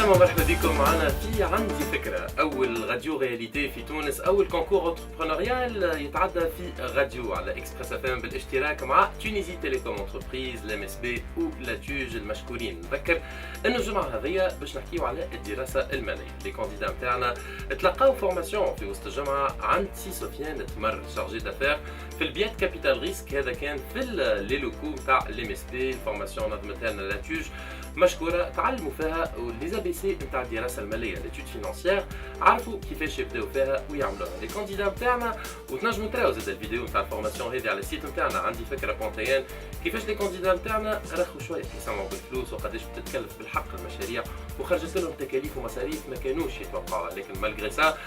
سلام ومرحبا بكم معنا في عندي فكرة، أول راديو رياليتي في تونس، أول كونكور انتربرونيال يتعدى في راديو على إكسبريس اف ام بالاشتراك مع تونيزي تيليكوم انتربريز، لام اس بي ولاتوج المشكورين. نذكر إنه الجمعة هذيا باش نحكيو على الدراسة المالية. لي كانديدا نتاعنا تلقاو فورماسيون في وسط الجمعة عند سي سفيان تمر شارجي دافير في البيات كابيتال ريسك. هذا كان في لي لوكو نتاع لام اس بي. الفورماسيون نظمتها لنا لاتوج مشكورة، تعلموا فيها لي زي بي سي نتاع الدراسة المالية، ليتود فينانسيير، عرفوا كيفاش يبداو فيها ويعملوها. لي كانديدا نتاعنا وتنجموا تراو زاد الفيديو نتاع الفورماسيون هذه على السيت نتاعنا عندي فكرة بونتيان، كيفاش لي كانديدا نتاعنا رخوا شوية يسمعوا بالفلوس وقداش بتتكلف بالحق المشاريع، وخرجت لهم تكاليف ومصاريف ما كانوش يتوقعوها، لكن مالغري سا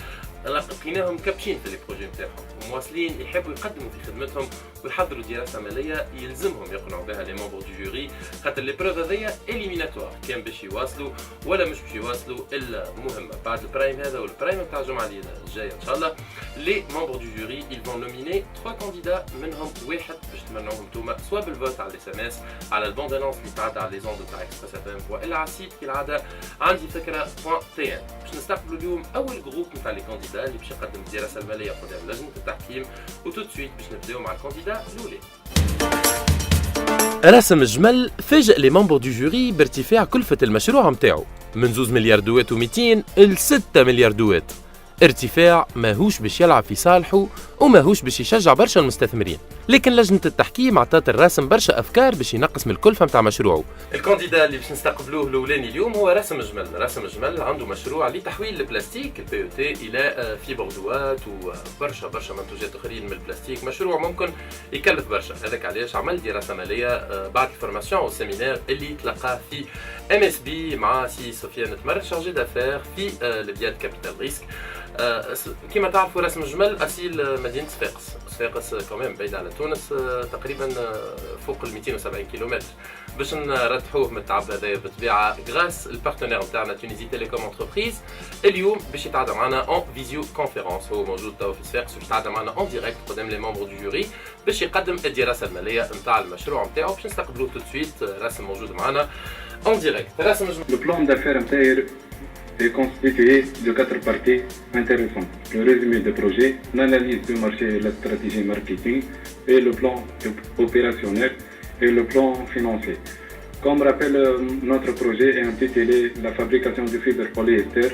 لقيناهم كابشين في لي بروجي نتاعهم ومواصلين يحبوا يقدموا في خدمتهم ويحضروا دراسة مالية يلزمهم يقنعوا بها لي ممبر دو جوري، خاطر لي بروف هذيا اليميناتوار، كان باش يواصلوا ولا مش باش يواصلوا الا مهمة. بعد البرايم هذا والبرايم نتاع الجمعة الجاية ان شاء الله لي ممبر دو جوري يفون نوميني 3 كانديدا، منهم واحد باش تمنعوهم توما سواء بالفوت على الاس ام اس على البون دانونس اللي تعدى على لي زوند تاع اكسبريس اف ام والا على السيت كالعادة عندي فكرة .tn. باش نستقبلوا اليوم اول جروب نتاع لي كانديدا اللي باش يقدم الدراسة المالية قدام لجنة التحكيم، وتوت سويت باش نبداو مع الكانديدا الاولى. رسم الجمل فاجئ لي ممبر دو جوري بارتفاع كلفة المشروع متاعو من 2 مليار دوات و200 ل 6 مليار دوات، ارتفاع ماهوش باش يلعب في صالحه وماهوش باش يشجع برشا المستثمرين، لكن لجنة التحكيم عطات الراسم برشا أفكار باش ينقص من الكلفة متاع مشروعه. الكانديدا اللي باش نستقبلوه الأولاني اليوم هو راسم جمل. راسم جمل عنده مشروع لتحويل البلاستيك البي او تي إلى فيبر دوات وبرشا منتوجات أخرين من البلاستيك، مشروع ممكن يكلف برشا. هذاك علاش عمل دراسة مالية بعد الفورماسيون والسيمينار اللي تلقاه في ام اس بي مع سي سفيان تمر شارجي دافير في البيات كابيتال ريسك. كما تعرفوا رسم الجمل أسيل مدينة صفاقس كمان بعيدة على تونس، تقريبا فوق ال 270 كيلومتر. باش نرتحوه من التعب هذايا بالطبيعة غراس البارتنير نتاعنا تونيزي تيليكوم انتربريز، اليوم باش يتعدى معنا اون فيزيو كونفيرونس. هو موجود توا في صفاقس باش يتعدى معنا اون ديريكت قدام لي ممبر دو جوري باش يقدم الدراسة المالية نتاع المشروع نتاعو. باش نستقبلوه تو سويت. راسم موجود معنا اون ديريكت. راسم Le plan d'affaires نتاعي est constitué de 4 parties intéressantes. Le résumé des projets, l'analyse du marché et la stratégie marketing, et le plan opérationnel et le plan financier. Comme rappel, notre projet est intitulé La fabrication de fibres polyester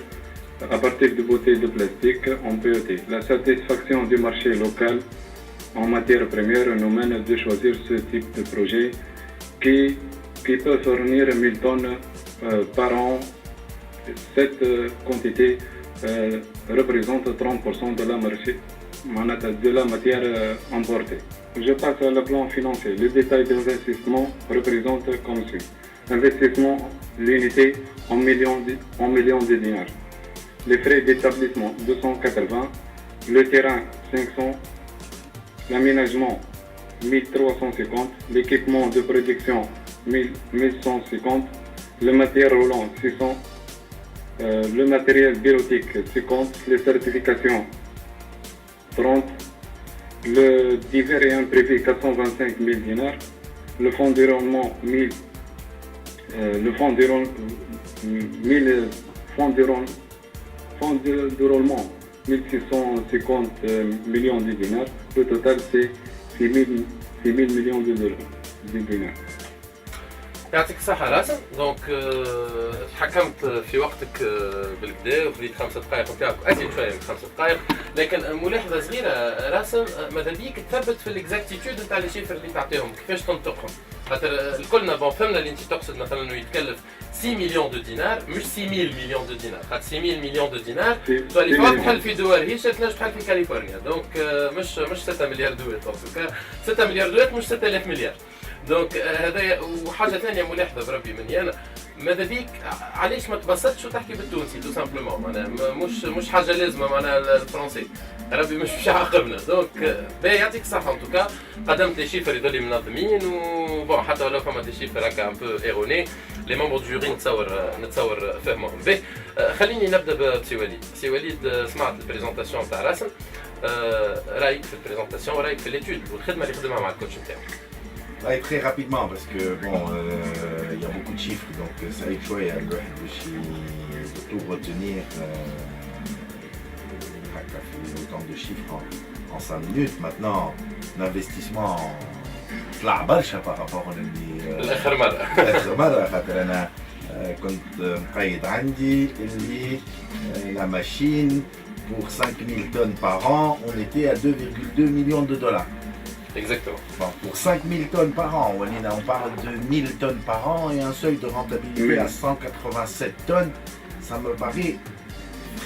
à partir de bouteilles de plastique en PET. La satisfaction du marché local en matière première nous mène de choisir ce type de projet qui peut fournir 1000 tonnes par an. Cette quantité représente 30% de la matière importée. Je passe à le plan financier. Le détail d'investissement représente comme suit. Investissement, l'unité en millions de dinars. Les frais d'établissement 280, le terrain 500, l'aménagement 1350, l'équipement de production 1150, le matériel roulant 600, le matériel bureautique 50, les certifications 30, le divers et imprévu 425 000 dinars, le fonds d'environnement 1000, le fonds d'environnement 1650 millions de dinars. Le total c'est 6 000 millions de dinars. يعطيك الصحة راسم. دونك تحكمت في وقتك بالكدا وخذيت 5 دقائق نتاعك، أزيد شوية من 5 دقائق، لكن ملاحظة صغيرة راسم، ماذا بيك تثبت في الاكزاكتيتود نتاع لي شيفر اللي تعطيهم، كيفاش تنطقهم، خاطر الكلنا فهمنا اللي انت تقصد مثلا انه يتكلف 6 مليون دو دينار مش 6 مليون دو دينار، خاطر 6 مليون دو دينار تولي فوق تحل في دول هيش تنجم تحل في كاليفورنيا. دونك مش 6 مليار دوات، 6 مليار دوات مش 6000 مليار. دونك هذا. وحاجه ثانيه ملاحظه بربي مني انا، ماذا بيك علاش ما تبسطش وتحكي بالتونسي تو سامبلومون، معناها مش حاجه لازمه معناها الفرنسي، ربي مش باش يعاقبنا. دونك باهي يعطيك الصحه. ان توكا قدمت لي شيفر يظل منظمين وبون، حتى لو فما دي شيفر هكا ان بو ايروني لي ممبر دو جوري نتصور فهمهم. باهي خليني نبدا بسي وليد. سي وليد، سمعت البريزونطاسيون تاع راسم، رايك في البريزونطاسيون ورايك في ليتود والخدمه اللي خدمها مع الكوتش نتاعو؟ Ouais, très rapidement, parce que bon, il y a beaucoup de chiffres, donc ça va être chouette de tout retenir. Autant de chiffres en 5 minutes. Maintenant, l'investissement طلع برشا par rapport لاخر مره. آخر مرة خاطر أنا كنت مقيد عندي اللي la machine pour 5000 tonnes par an, on était à 2,2 millions de dollars. Exactement. Bon, pour 5000 tonnes par an, on parle de 1000 tonnes par an et un seuil de rentabilité à 187 tonnes, ça me paraît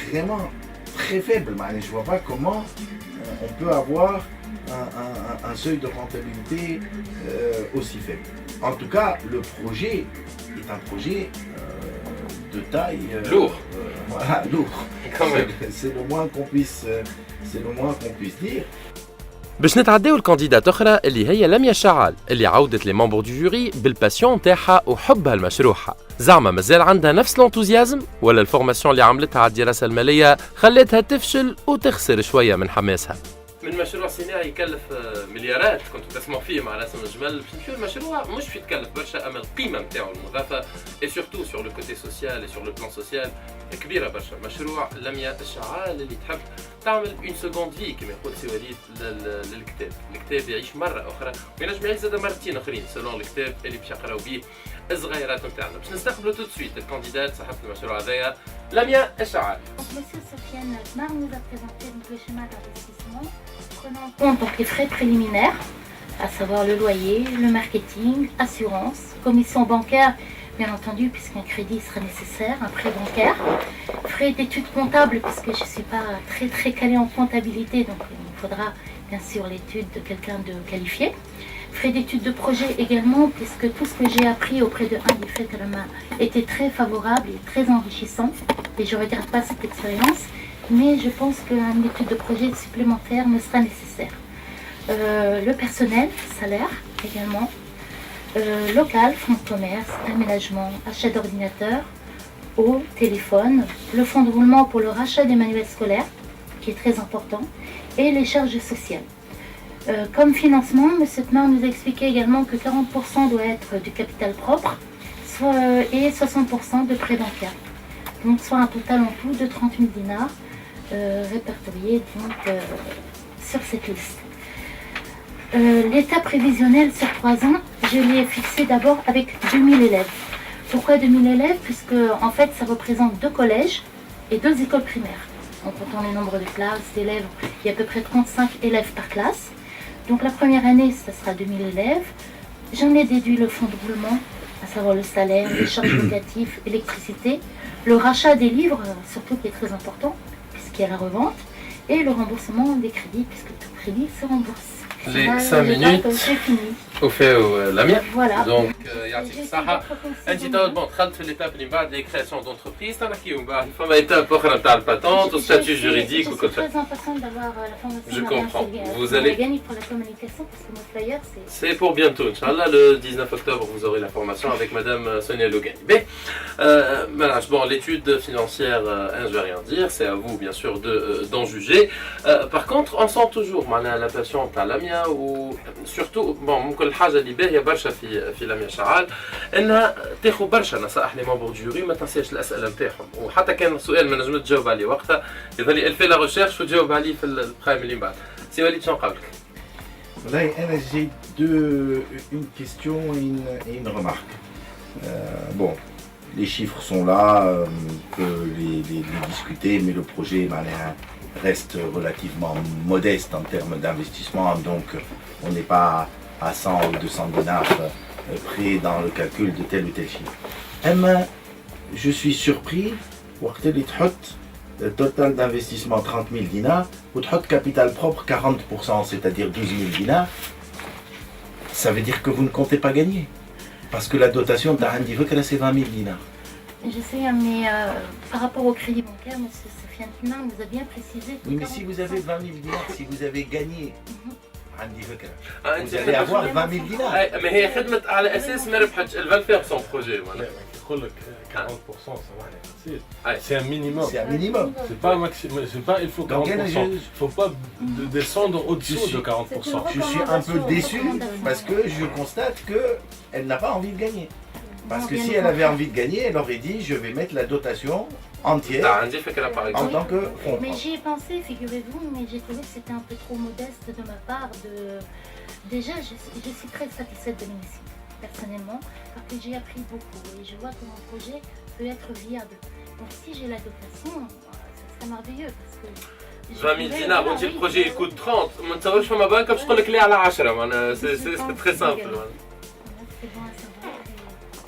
vraiment très faible. Mais je ne vois pas comment on peut avoir un seuil de rentabilité aussi faible. En tout cas, le projet est un projet de taille lourd. Voilà, lourd. Quand même. C'est le moins qu'on puisse dire. باش نتعداو الكانديدات اخرى اللي هي لميا شعال اللي عودت لي ممبر دو جوري بالباسيون تاعها وحبها لمشروعها. زعما مازال عندها نفس الانتوزيازم ولا الفورماسيون اللي عملتها على الدراسه الماليه خلتها تفشل وتخسر شويه من حماسها؟ من مشروع صناعي يكلف مليارات كنت تسمع فيه مع رسم الجمل باش نمشيو المشروع مش في تكلف برشا اما القيمه نتاعو المضافه اي سورتو سور لو كوتي سوسيال اي سور لو بلان سوسيال كبيره برشا. مشروع لميا الشعال اللي تحب تعمل اون سكوند في كما يقول سي وليد للكتاب. الكتاب يعيش مره اخرى وينجم يعيش زاد مرتين اخرين سلون الكتاب اللي باش يقراو بيه الصغيرات نتاعنا. باش نستقبلوا تو سويت الكانديدات صاحبه المشروع هذايا لميا الشعال. Monsieur Sofiane Mar nous a présenté le schéma d'investissement prenant en compte donc les frais préliminaires, à savoir le loyer, le marketing, assurance, commission bancaire, bien entendu, puisqu'un crédit sera nécessaire, un prêt bancaire, frais d'études comptables, puisque je ne suis pas très calée en comptabilité, donc il faudra bien sûr l'étude de quelqu'un de qualifié. Frais d'études de projet également, puisque tout ce que j'ai appris auprès de Andy Fekelma était très favorable et très enrichissant, et je ne regrette pas cette expérience, mais je pense qu'une étude de projet supplémentaire me sera nécessaire. Le personnel, salaire également, local, fonds de commerce, aménagement, achat d'ordinateurs, eau, téléphone, le fonds de roulement pour le rachat des manuels scolaires, qui est très important, et les charges sociales. Comme financement, M. Tmar nous a expliqué également que 40% doit être du capital propre et 60% de prêts bancaires. Donc soit un total en tout de 30 000 dinars répertoriés donc, sur cette liste. L'état prévisionnel sur 3 ans, je l'ai fixé d'abord avec 2000 élèves. Pourquoi 2000 élèves? Puisque en fait ça représente 2 collèges et 2 écoles primaires. En comptant les nombres de classes, d'élèves, il y a à peu près 35 élèves par classe. Donc la première année, ça sera 2000 élèves. J'en ai déduit le fonds de roulement, à savoir le salaire, les charges locatives, électricité, le rachat des livres, surtout qui est très important, puisqu'il y a la revente, et le remboursement des crédits, puisque tout crédit se rembourse. Les 5 minutes وفاو لميا. Voilà. دونك يعطيك الصحة. أنت تو بون دخلت في الإيتاب اللي من بعد لي كرياسيون دونتربريز تنحكيو من بعد فما إيتاب أخرى نتاع الباتونت والستاتيو جوريديك وكل شيء. Je suis très impatiente d'avoir la formation. Je comprends. Vous allez allez gagner pour la communication parce que mon flyer c'est. C'est pour bientôt, Inch'Allah, le 19 octobre, vous aurez la formation avec Madame Sonia Logani. Mais, bon, l'étude financière, je ne vais rien dire, c'est à vous, bien sûr, d'en juger. Par contre, on sent toujours la passion à Lamia, ou surtout, bon, كل حاجة اللي باهية برشا في لميا شعال انها تاخذ برشا نصائح لي ممبر جوري ما تنساش الاسئله نتاعهم وحتى كان سؤال ما نجمش تجاوب عليه وقتها يظل الفي لا ريشيرش وتجاوب عليه في القائمه اللي من بعد. سي وليد شنو قبلك؟ Là, j'ai une question et une remarque. Bon, les chiffres sont là, on peut les discuter, mais le projet reste relativement modeste en termes d'investissement, donc on n'est pas à 100 ou 200 dinars près dans le calcul de tel ou tel chiffre. Je suis surpris, le total d'investissement 30 000 dinars, ou de capital propre 40%, c'est-à-dire 12 000 dinars, ça veut dire que vous ne comptez pas gagner. Parce que la dotation d'Arandi Vekra, c'est 20 000 dinars. Je sais, mais par rapport au crédit bancaire, M. Sofiane Tmar nous a bien précisé. Oui, mais si vous avez 20 000 dinars, si vous avez gagné Arandi Vekra, انت vous allez avoir 20 000 dinars. ما هي خدمت على اساس ما ربحتش الفال فيغ سون بروجي. تقول لك 40% سامحني نسيت. Ouais. C'est un minimum. C'est un minimum. C'est pas un maximum, c'est pas il faut 40%. Il faut pas descendre au-dessous de 40%. Je suis un peu déçu parce que je constate qu'elle n'a pas envie de gagner. Parce que si elle avait envie de gagner, elle aurait dit je vais mettre la dotation entière T'as un fait par en exemple. tant que fonds. Mais j'y ai pensé, figurez-vous, mais j'ai trouvé que c'était un peu trop modeste de ma part. Déjà, je suis très satisfaite de l'initiative, personnellement, parce que j'ai appris beaucoup et je vois que mon projet peut être viable. Donc si j'ai la dotation, ça serait merveilleux parce que... 20 000 dinars, وانت البروجي يكون 30 ما نتصورش فما بنكه باش تقول لك لا على 10 معناها سي تري سامبل.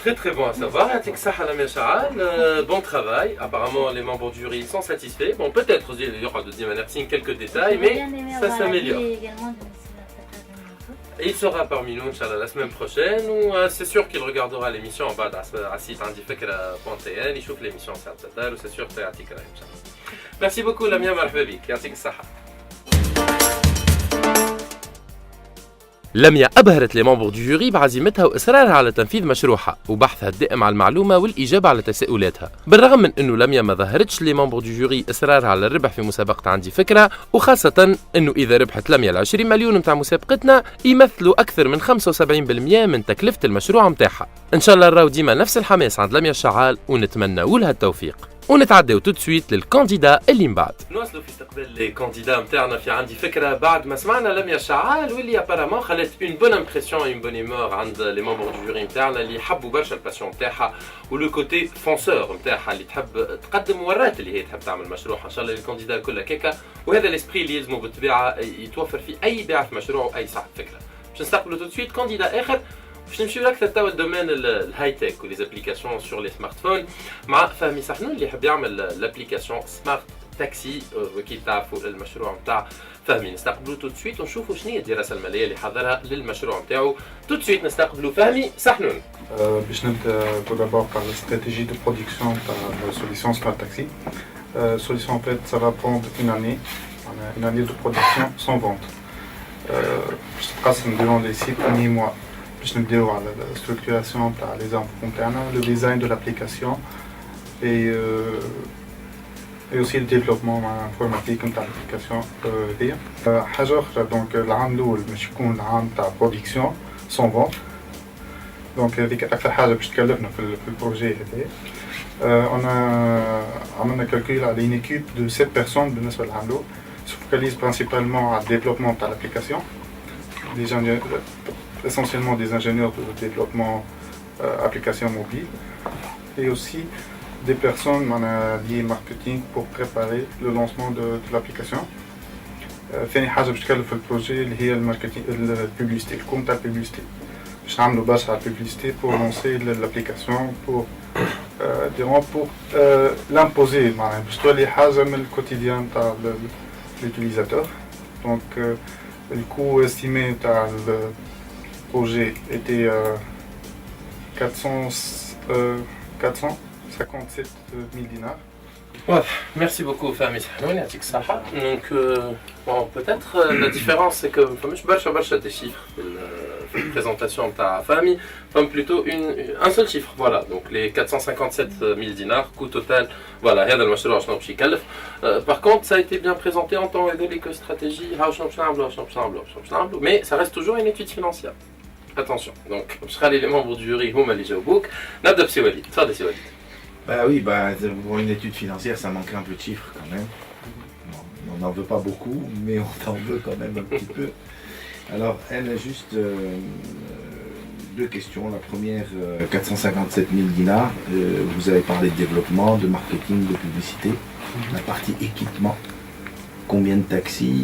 Très très bon à savoir, يعطيك الصحة Lamia Sha'al, bon travail, apparemment les membres du jury sont satisfaits, bon peut-être il y aura de signe quelques détails mais ça s'améliore. Et il sera parmi nous Inch'Allah la semaine prochaine ou c'est sûr qu'il regardera l'émission en bas à site indifekra.tn, il chauffe l'émission sur Tata ou c'est sûr que يعطيك العافية Inch'Allah. Merci beaucoup Lamia, مرحبا بك, يعطيك الصحة. لميا أبهرت لي ممبر دو جوري بعزيمتها وإصرارها على تنفيذ مشروعها وبحثها الدائم على المعلومة والإجابة على تساؤلاتها. بالرغم من أنه لميا ما ظهرتش لي ممبر دو جوري إصرارها على الربح في مسابقة عندي فكرة، وخاصة أنه إذا ربحت لميا 20 مليون متاع مسابقتنا يمثلوا أكثر من 75% من تكلفة المشروع متاعها. إن شاء الله نراو ديما نفس الحماس عند لميا شعال ونتمنى لها التوفيق. ونتعداو تو سويت للكانديدا اللي من بعد. نواصلوا في استقبال لي كانديدا نتاعنا في عندي فكره بعد ما سمعنا لميا شعال واللي ابارامون خلات اون بون امبرسيون اون بون ايمور عند لي ممبر دو جوري نتاعنا اللي حبوا برشا الباسيون نتاعها ولو كوتي فونسور نتاعها اللي تحب تقدم ورات اللي هي تحب تعمل مشروع. ان شاء الله الكانديدا كلها كيكا وهذا الاسبري اللي يلزموا بالطبيعه يتوفر في اي بيع في مشروع واي صاحب فكره. باش نستقبلوا تو سويت كانديدا اخر باش نمشيو اكثر توا الدومين الهاي تك ولي زابليكاسيون سور لي سمارت فون مع فهمي سحنون اللي يحب يعمل لابليكاسيون سمارت تاكسي وكي تعرفوا المشروع نتاع فهمي. نستقبلوا تو سويت ونشوفوا شنو هي الدراسه الماليه اللي حضرها للمشروع نتاعو. تو سويت نستقبلوا فهمي سحنون. باش نبدا tout d'abord par la stratégie de production de la solution Smart Taxi. Solution en fait ça va prendre une année de production sans vente. باش تقسم durant les 6 premiers mois. باش نبداو على la structuration تاع les infos نتاعنا, le design de l'application et aussi le développement informatique نتاع l'application هذيا. حاجة أخرى دونك العام الأول باش يكون العام تاع production sans vente. دونك هذيك أكثر حاجة باش تكلفنا في البروجي هذايا. عملنا calcul على une équipe de 7 personnes بالنسبة للعام الأول. Se focalise principalement à le développement de l'application, essentiellement des ingénieurs de développement application mobile et aussi des personnes liées marketing pour préparer le lancement de l'application. ثاني حاجة باش تكلف البروجي اللي هي الماركتينغ البوبليسيتي الكم تاع البوبليسيتي باش نعملوا برشا على البوبليسيتي pour lancer l'application pour l'imposer معناها باش تولي حاجة من الكوتيديان تاع l'utilisateur. Donc le coût estimé de le projet était 457 000 dinars. Ouais, merci beaucoup Fahmi Sahnoun, يعطيك الصحة. Donc bon, peut-être la différence c'est que فماش برشا des chiffres في la présentation تاع Fahmi, comme plutôt un seul chiffre. Voilà, donc les 457 000 dinars, coût total. Voilà, هذا المشروع شنو باش يكلف. Par contre, ça a été bien présenté en tant que stratégie. Mais ça reste toujours une étude financière. Attention. Donc, je serai les membres du jury هما اللي جاوبوك. نبدأ بسي وليد. تفضل سي وليد. Bah oui, pour une étude financière, ça manquait un peu de chiffres quand même. Bon, on n'en veut pas beaucoup, mais on en veut quand même un petit peu. Alors, elle a juste deux questions. La première, 457 000 dinars. Vous avez parlé de développement, de marketing, de publicité. La partie équipement. Combien de taxis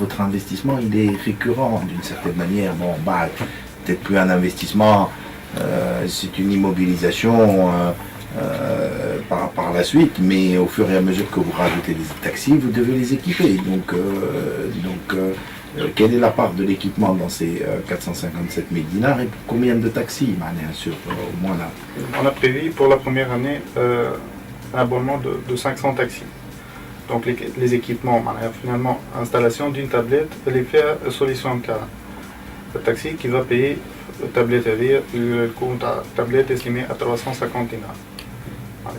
votre investissement, il est récurrent d'une certaine manière. Bon, peut-être plus un investissement, c'est une immobilisation par la suite, mais au fur et à mesure que vous rajoutez des taxis, vous devez les équiper. Donc, quelle est la part de l'équipement dans ces 457 000 dinars et combien de taxis sur au moins là? On a prévu pour la première année un abonnement de 500 taxis. Donc les équipements, finalement installation d'une tablette, l'effet solution de cas. le taxi qui va payer le tablette, c'est-à-dire le coût de la tablette estimé à 350 dinars.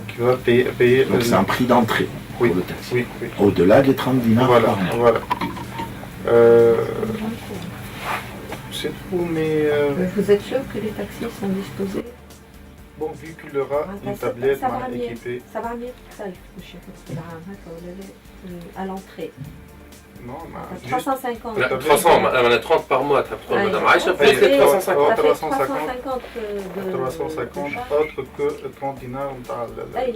Qui va payer donc c'est un prix d'entrée pour le taxi. Oui. Au-delà des 30 dinars par mois. Voilà. C'est tout, mais... Vous êtes sûr que les taxis sont disposés? Bon, vu qu'il y aura une tablette équipée... Ça va mieux, ça, à l'entrée. Non, 350. 300, on a 30 par mois, tu as plus de معيشة, plus que 350. 350 autre que 30 dinars.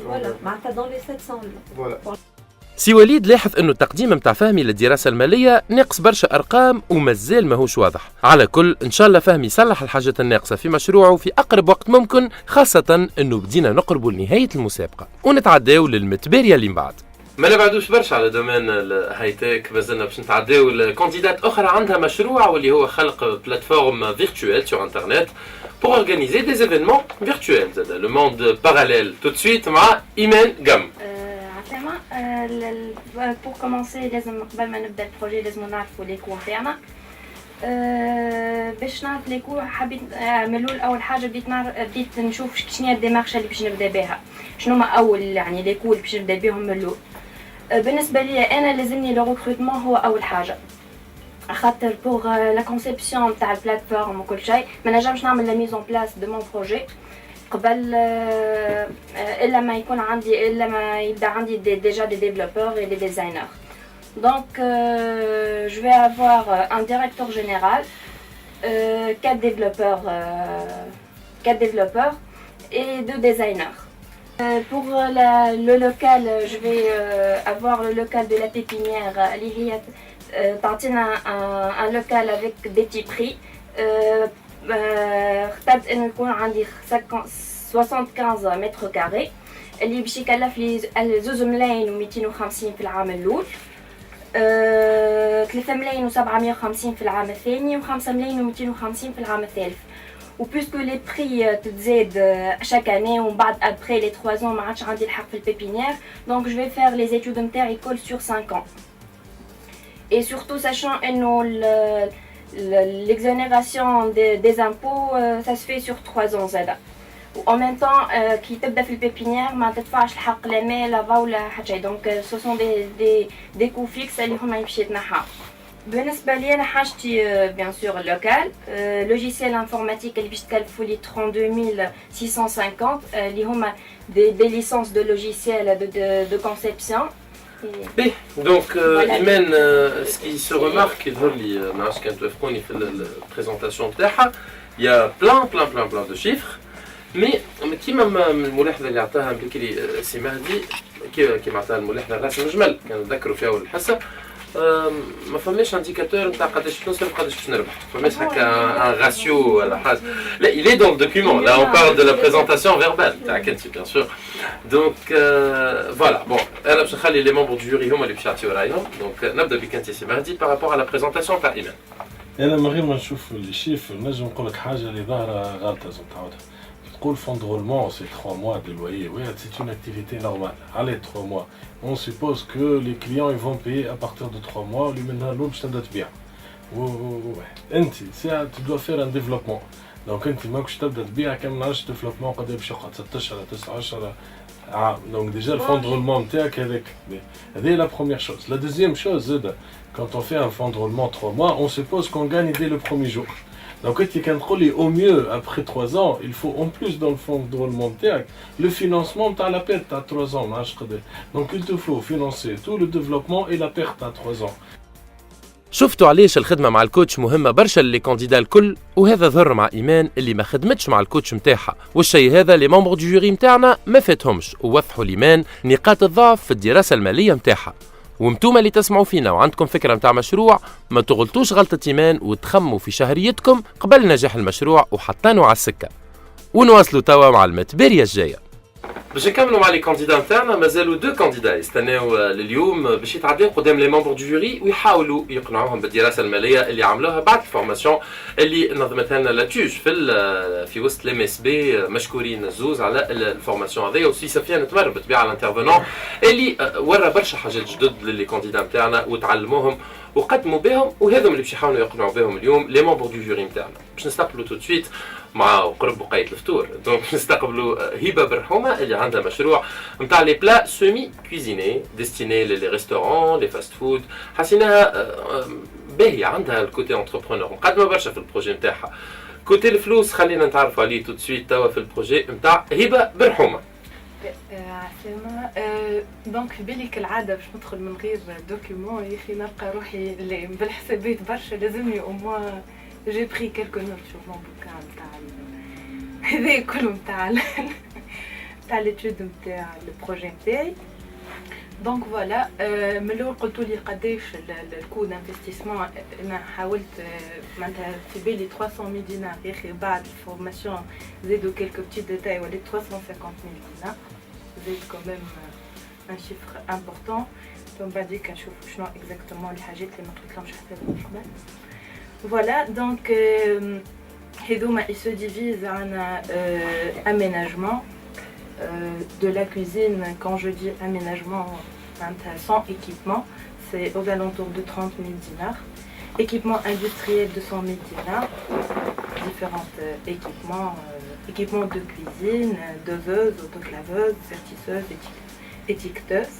voilà, dans les 700. Voilà. سي وليد لاحظ انه التقديم متاع فهمي للدراسه الماليه ناقص برشا ارقام ومازال ماهوش واضح. على كل ان شاء الله فهمي يصلح الحاجات الناقصه في مشروعه في اقرب وقت ممكن، خاصه انه بدينا نقربوا لنهايه المسابقه ونتعداو للمتباريه اللي من بعد. ما نبعدوش برشا على دومين الهاي تك، مازلنا باش نتعداو لكونديدات اخرى عندها مشروع واللي هو خلق بلاتفورم فيرتوال sur internet pour organiser des événements virtuels. Le monde parallèle. Tout de suite مع إيمان قم. pour commencer لازم قبل ما نبدا البروجي لازم نعرفوا لي كو تاعنا. باش نعرف لي كو حبيت من اول حاجه بديت نشوف شنو هي الديمارش اللي باش نبدا بها، شنو هما اول يعني لي كو اللي باش نبدا بهم من الاول. بالنسبه لي انا لازمني لو ريكروتمون هو اول حاجه، خاطر بوغ لا كونسيبسيون تاع البلاتفورم وكل شيء ما نجمش نعمل لا ميز اون بلاس دو مون بروجي قبل الا ما يكون عندي الا ما يبدا عندي déjà des développeurs et des designers. Donc je vais avoir un directeur général, 4 développeurs et 2 designers. Pour le local, je vais avoir le local de la pépinière اللي هي تعطينا un local avec des petits prix. اخترت انه يكون عندي 75 متر كاري اللي باش يكلف لي 2,250 في العام الاول، 3,750 في العام الثاني، و5,250 في العام الثالث. وبويسكو لي بري تتزاد chaque année ومن بعد après les 3 ans ما عادش عندي الحق في البيبينيير، donc je vais faire les études نتاعي كل sur 5 ans. Et surtout sachant انه l'exonération des impôts ça se fait sur 3 ans زادا. En même temps كي تبدا في البيبينيير ما تدفعش الحق لا ماء لا ضوء ولا حتى شيء، دونك سو سون دي كو فيكس اللي هما يمشي يتنحاو. بالنسبه لي انا حاجتي بيان سور اللوكال، لوجيسيال انفورماتيك اللي باش تكلفوا لي 32,650 اللي هما دي ليسونس دو لوجيسيال دو كونسيبسيون. Oui, donc Imen, ce qui se remarque dans la présentation de il y a plein de chiffres, mais كيما الملاحظه اللي عطاها بكري سي مهدي كيما عطاها الملاحظه الراس المجمل كان نذكروا فيها اول حصه، ما فماش انديكاتور نتاع قداش باش نوصل قداش باش نربح، ما فماش هكا ان راسيو ولا حاجه. لا il est dans le document, là on parle de la présentation verbale تاعك انت bien sûr. Donc voilà, bon انا باش نخلي لي ممبر دو جوري هما اللي باش يعطيو رايهم. دونك نبدا بك انت سي مهدي بارابور على لا بريزونطاسيون تاع ايمان. انا من غير ما نشوف لي شيفر نجم نقول لك حاجه اللي ظاهره غلطه لازم تعاودها. تقول فون de roulement c'est 3 mois de loyer. Oui, c'est une activité normale. Allez, 3 mois. On suppose que les clients ils vont payer à partir de 3 mois. Lui maintenant l'autre je t'adapte bien. Ouais. Tu dois faire un développement. Donc انت ماكش تبدا تبيع كم نعرفش ديفلوبمون قد باش يقعد 16 على 19 عام. Donc déjà le fond de roulement نتاعك هذاك. هذه la première chose. La deuxième chose زاد quand on fait un fond de roulement 3 mois, on suppose qu'on gagne dès le premier jour. Donc au mieux après 3 ans, il faut en plus dans le fond de roulement le financement à la perte à 3 ans. Donc il te faut financer tout le développement et la perte à 3 ans. شفتوا علاش الخدمه مع الكوتش مهمه برشا للي كانديدا الكل، وهذا ظهر مع ايمان اللي ما خدمتش مع الكوتش نتاعها، والشيء هذا لي ممبر دو جوري نتاعنا ما فاتهمش ووضحوا لإيمان نقاط الضعف في الدراسه الماليه نتاعها. وانتم اللي تسمعوا فينا وعندكم فكره نتاع مشروع ما تغلطوش غلطه ايمان وتخموا في شهريتكم قبل نجاح المشروع وحطانوا على السكه. ونواصلوا توا مع المتباريه الجايه. باش نكملوا مع لي كانديدا نتاعنا مازالوا دو كانديدا يستناو لليوم باش يتعداو قدام لي ممبر دو جوري ويحاولوا يقنعوهم بالدراسه الماليه اللي عملوها بعد الفورماسيون اللي نظمتها لنا لاتوج في وسط الام اس بي. مشكورين الزوز على الفورماسيون هذيا وسي سفيان تمر بالطبيعه الانترفونون اللي ورا برشا حاجات جدد للي كانديدا نتاعنا وتعلموهم وقدموا بهم وهذم اللي باش يحاولوا يقنعوا بهم اليوم لي ممبر دو جوري نتاعنا. باش نستقبلوا تو سويت مع قرب وقايه الفطور دونك نستقبلوا هبه برحومه اللي عندها مشروع نتاع لي بلا سومي كويزيني ديستيني لي ريستورون لي فاست فود. حسيناها باهيه عندها الكوتي انتربرونور مقدمه برشا في البروجي نتاعها. كوتي الفلوس خلينا نتعرفوا عليه تو سويت توا في البروجي نتاع هبه برحومه. عسلامة. دونك في بالي كالعادة باش ندخل من غير دوكيومون يا اخي نلقى روحي اللي بالحسابات برشا لازمني او موا جي بري كالكو نوت شوف مون بوكان نتاع هذا كله نتاع ليتود نتاع البروجي نتاعي. دونك فوالا من الاول قلتوا لي قداش الكو دانفستيسمون. انا حاولت معناتها في بالي 300,000 دينار يا اخي بعد الفورماسيون زادوا كيلكو بتي ديتاي ولات 350,000 دينار زاد كوميم ان شيفر امبورطون. ثم بعديك نشوفوا شنو اكزاكتومون الحاجات اللي ما قلتلهمش حتى قبل. فوالا دونك هذوما ils se divisent en aménagement de la cuisine. Quand je dis aménagement sans équipement, c'est aux alentours de 30,000 dinars. Équipement industriel de 100,000 dinars. Différents équipements de cuisine, doseuse, autoclaveuse, vertisseuse, étiqueteuse.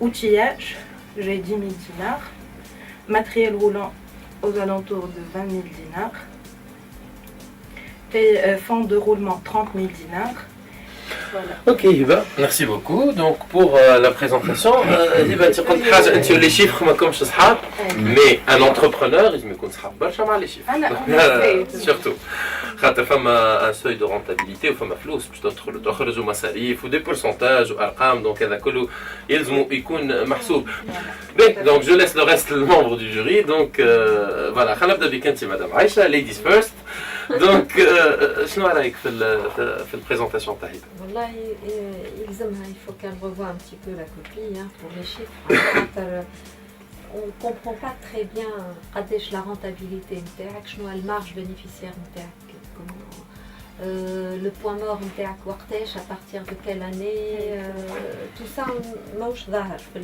Outillage, j'ai 10,000 dinars. Matériel roulant aux alentours de 20,000 dinars. Et fond de roulement 30,000 dinars. Voilà. Ok Hiba, merci beaucoup. Donc pour la présentation, Hiba tu قلت حاجة أنت les chiffres ما كومش صحاب, mais un entrepreneur لازم يكون صحاب برشا مع les chiffres. أنا surtout. خاطر فما ان سوي دو رونتابيليتي وفما فلوس باش تخرجوا مصاريف ودي بورسونتاج وارقام دونك هذا كله يلزموا يكون محسوب. بي دونك جو ليس لو ريست الممبر دو جوري دونك فوالا خلينا نبدا بك انت مدام عايشه ليديز فيرست. دونك شنو رايك في البريزونطاسيون تاع هبه؟ والله يلزمها il faut qu'elle revoie un petit peu la copie pour les chiffres. On ne comprend pas très bien قداش la rentabilité نتاعك شنو المارج bénéficiaire نتاعك le point mort نتاعك وقتاش à partir de quelle année tout ça ماهوش ظاهر في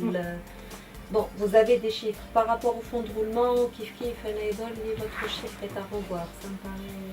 Bon, vous avez des chiffres par rapport au fonds de roulement, kif أنا يظهر لي votre chiffre est à revoir, ça me paraît.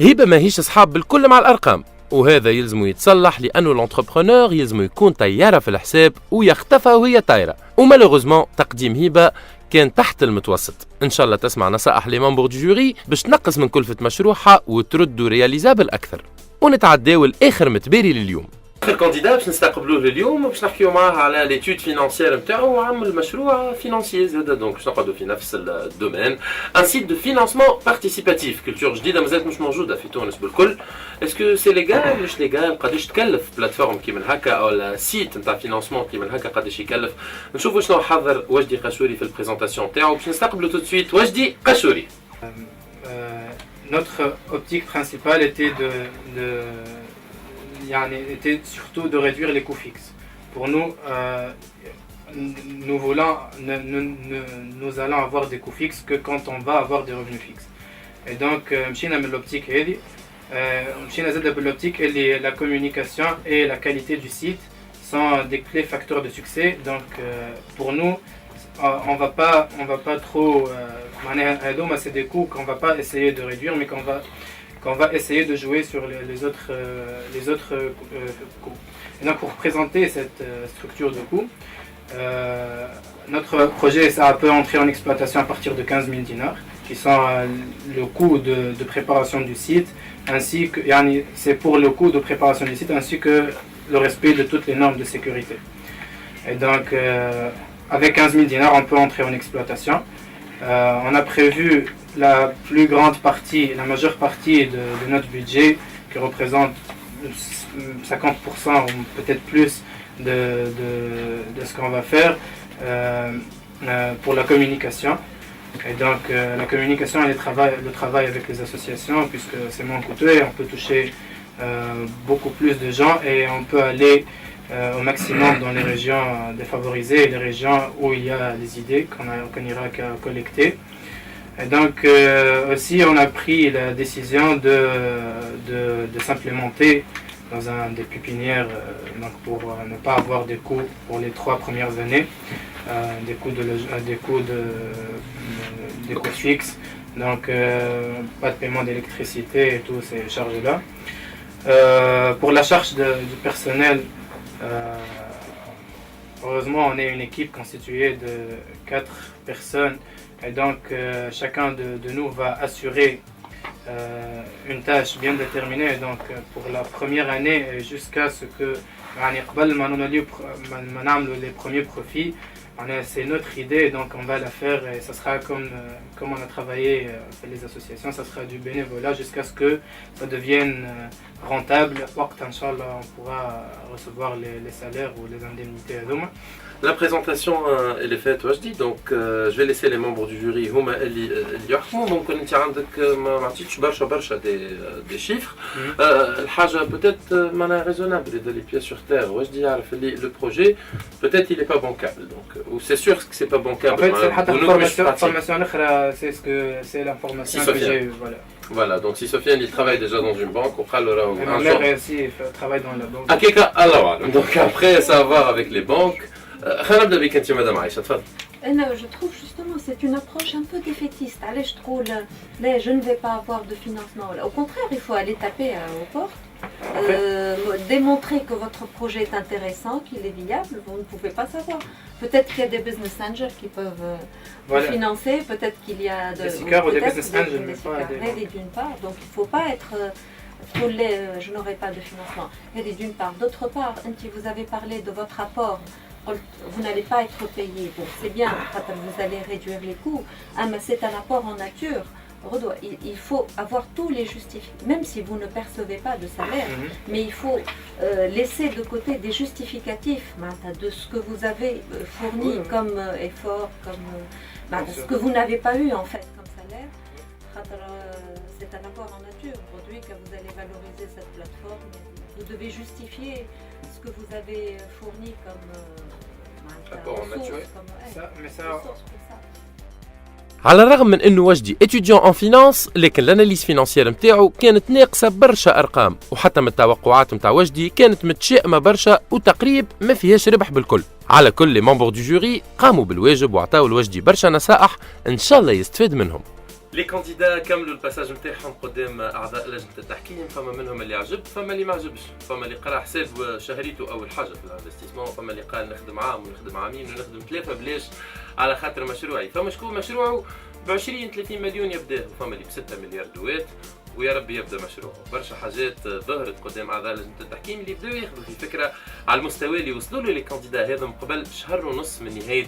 هبه ماهيش اصحاب بالكل مع الارقام وهذا يلزم يتصلح لانه الانتربرونور يلزم يكون طياره في الحساب ويختفى وهي طايره. ومالوغوزمون تقديم هبه كان تحت المتوسط. ان شاء الله تسمع نصائح لي ممبر دو جوري باش تنقص من كلفه مشروعها وتردوا رياليزابل اكثر. ونتعداو لاخر متباري لليوم. الكانديدا باش نستقبلوه اليوم باش نحكيو معاه على ليتود فينانسيير نتاعو وعمل مشروع فينانسيي زاده دونك باش نقعدوا في نفس الدومين. ان سيت دو فينانسمون بارتيسيباتيف كولتور جديده مازالت مش موجوده في تونس بالكل. اسكو سي ليغال مش ليغال قداش تكلف بلاتفورم كيما هكا او سيت نتاع فينانسمون كيما هكا قداش يكلف. نشوفوا شنو حضر وجدي قشوري في البريزونطاسيون تاعو باش نستقبلوا تو سويت وجدي قشوري. Notre optique principale était était surtout de réduire les coûts fixes. Pour nous, nous allons avoir des coûts fixes que quand on va avoir des revenus fixes. Et donc, l'optique la communication et la qualité du site sont des clés facteurs de succès. Donc, pour nous, on va pas trop. C'est des coûts qu'on va pas essayer de réduire, mais qu'on va essayer de jouer sur les autres coûts. Et donc pour présenter cette structure de coûts, notre projet ça peut entrer en exploitation à partir de 15,000 dinars, qui sont le coût de préparation du site, ainsi que c'est pour le coût de préparation du site ainsi que le respect de toutes les normes de sécurité. Et donc avec 15,000 dinars, on peut entrer en exploitation. On a prévu la plus grande partie, la majeure partie de notre budget, qui représente 50% ou peut-être plus de ce qu'on va faire pour la communication. Et donc la communication et le travail avec les associations, puisque c'est moins coûteux et on peut toucher beaucoup plus de gens et on peut aller au maximum dans les régions défavorisées et les régions où il y a les idées qu'on ira collecter. Et donc aussi on a pris la décision de s'implémenter dans des pépinières donc pour ne pas avoir des coûts pour les 3 premières années, des coûts fixes, donc pas de paiement d'électricité et toutes ces charges-là. Pour la charge du personnel, heureusement on est une équipe constituée de 4 personnes et donc chacun de nous va assurer une tâche bien déterminée. Donc pour la première année jusqu'à ce que les premiers profits, c'est notre idée, donc on va la faire et ça sera comme on a travaillé les associations, ça sera du bénévolat jusqu'à ce que ça devienne rentable. Inch'Allah, on pourra recevoir les salaires ou les indemnités. La présentation elle est faite واجدي donc je vais laisser les membres du jury هما اللي يحكموا. ممكن انت عندك ما عطيتش برشا des chiffres. الحاجه peut-être معناها raisonnable اذا les pieds sur terre واجدي يعرف اللي le projet peut-être il est pas bancable donc ou c'est sûr que c'est pas bancable. En fait c'est حتى formation اخرى c'est l'information que j'ai eue. Voilà, donc si Sofiane il travaille déjà dans une banque, et ma mère aussi travaille dans la banque. Donc après ça va voir avec les banques. خلينا بك انت مدام عايشه تفضل. Je trouve justement c'est une approche un peu défaitiste. Allez, je trouve là je ne vais pas avoir de financement. Au contraire, il faut aller taper aux portes, démontrer que votre projet est intéressant, qu'il est viable. Vous ne pouvez pas savoir. Peut-être qu'il y a des business angels qui peuvent financer, peut-être qu'il y a des business angels, d'une part. Donc il ne faut pas être je n'aurai pas de financement. Et d'une part. D'autre part, vous avez parlé de votre apport. Vous n'allez pas être payé. Bon, c'est bien, vous allez réduire les coûts, mais c'est un apport en nature. Il faut avoir tous les justificatifs, même si vous ne percevez pas de salaire, mais il faut laisser de côté des justificatifs de ce que vous avez fourni comme effort, comme ce que vous n'avez pas eu en fait comme salaire. C'est un apport en nature. Aujourd'hui, quand vous allez valoriser cette plateforme, vous devez justifier ce que vous avez fourni comme apport en nature. على الرغم من انه وجدي اتيديون ان فينانس لكن الاناليز فينانسيير نتاعو كانت ناقصه برشا ارقام وحتى من التوقعات نتاع وجدي كانت متشائمه برشا وتقريب ما فيهاش ربح بالكل. على كل لي ممبر دو جوري قاموا بالواجب وعطاو لوجدي برشا نصائح ان شاء الله يستفاد منهم. لي كانديدا كملوا الباساج نتاعهم قدام اعضاء لجنه التحكيم. فما منهم اللي عجب، فما اللي ما عجبش، فما اللي قرا حساب شهريته اول حاجه في الانفستيسمون، فما اللي قال نخدم عام ونخدم عامين ونخدم 3 بلاش على خاطر مشروعي، فما شكون مشروعه ب 20 30 مليون يبداه، وفما اللي ب 6 مليار دوات ويا ربي يبدا مشروعه. برشا حاجات ظهرت قدام اعضاء لجنه التحكيم اللي بداو ياخذوا في فكره على المستوى اللي وصلوا له لي كانديدا هذم قبل شهر ونص من نهايه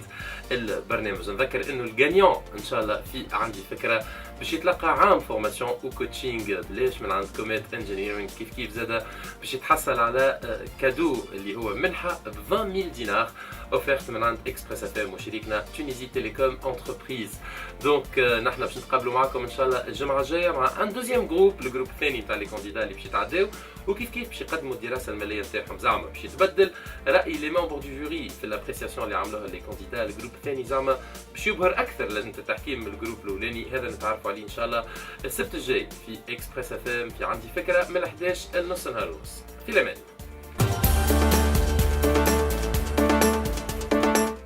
البرنامج. نذكر انه الجانيون ان شاء الله في عندي فكره باش يتلقى عام فورماسيون وكوتشينغ بلاش من عند كوميت انجينيرينغ، كيف زاده باش يتحصل على كادو اللي هو منحه ب 20000 دينار اوفرت من عند اكسبريس اف ام وشريكنا تونيزي تيليكوم انتربريز. دونك نحن باش نتقابلوا معكم ان شاء الله الجمعه الجايه مع ان دوزيام جروب، الجروب الثاني نتاع لي كانديدا اللي باش يتعداو وكيف باش يقدموا الدراسه الماليه نتاعهم. زعما باش يتبدل راي لي ممبر دو جوري في لابريسياسيون اللي عملوها لي كانديدا. الجروب الثاني زعما باش يبهر اكثر لجنه التحكيم من الجروب الاولاني. هذا نتعرفوا عليه ان شاء الله السبت الجاي في اكسبريس اف ام في عندي فكره من 11 لنص نهار ونص. في الامان.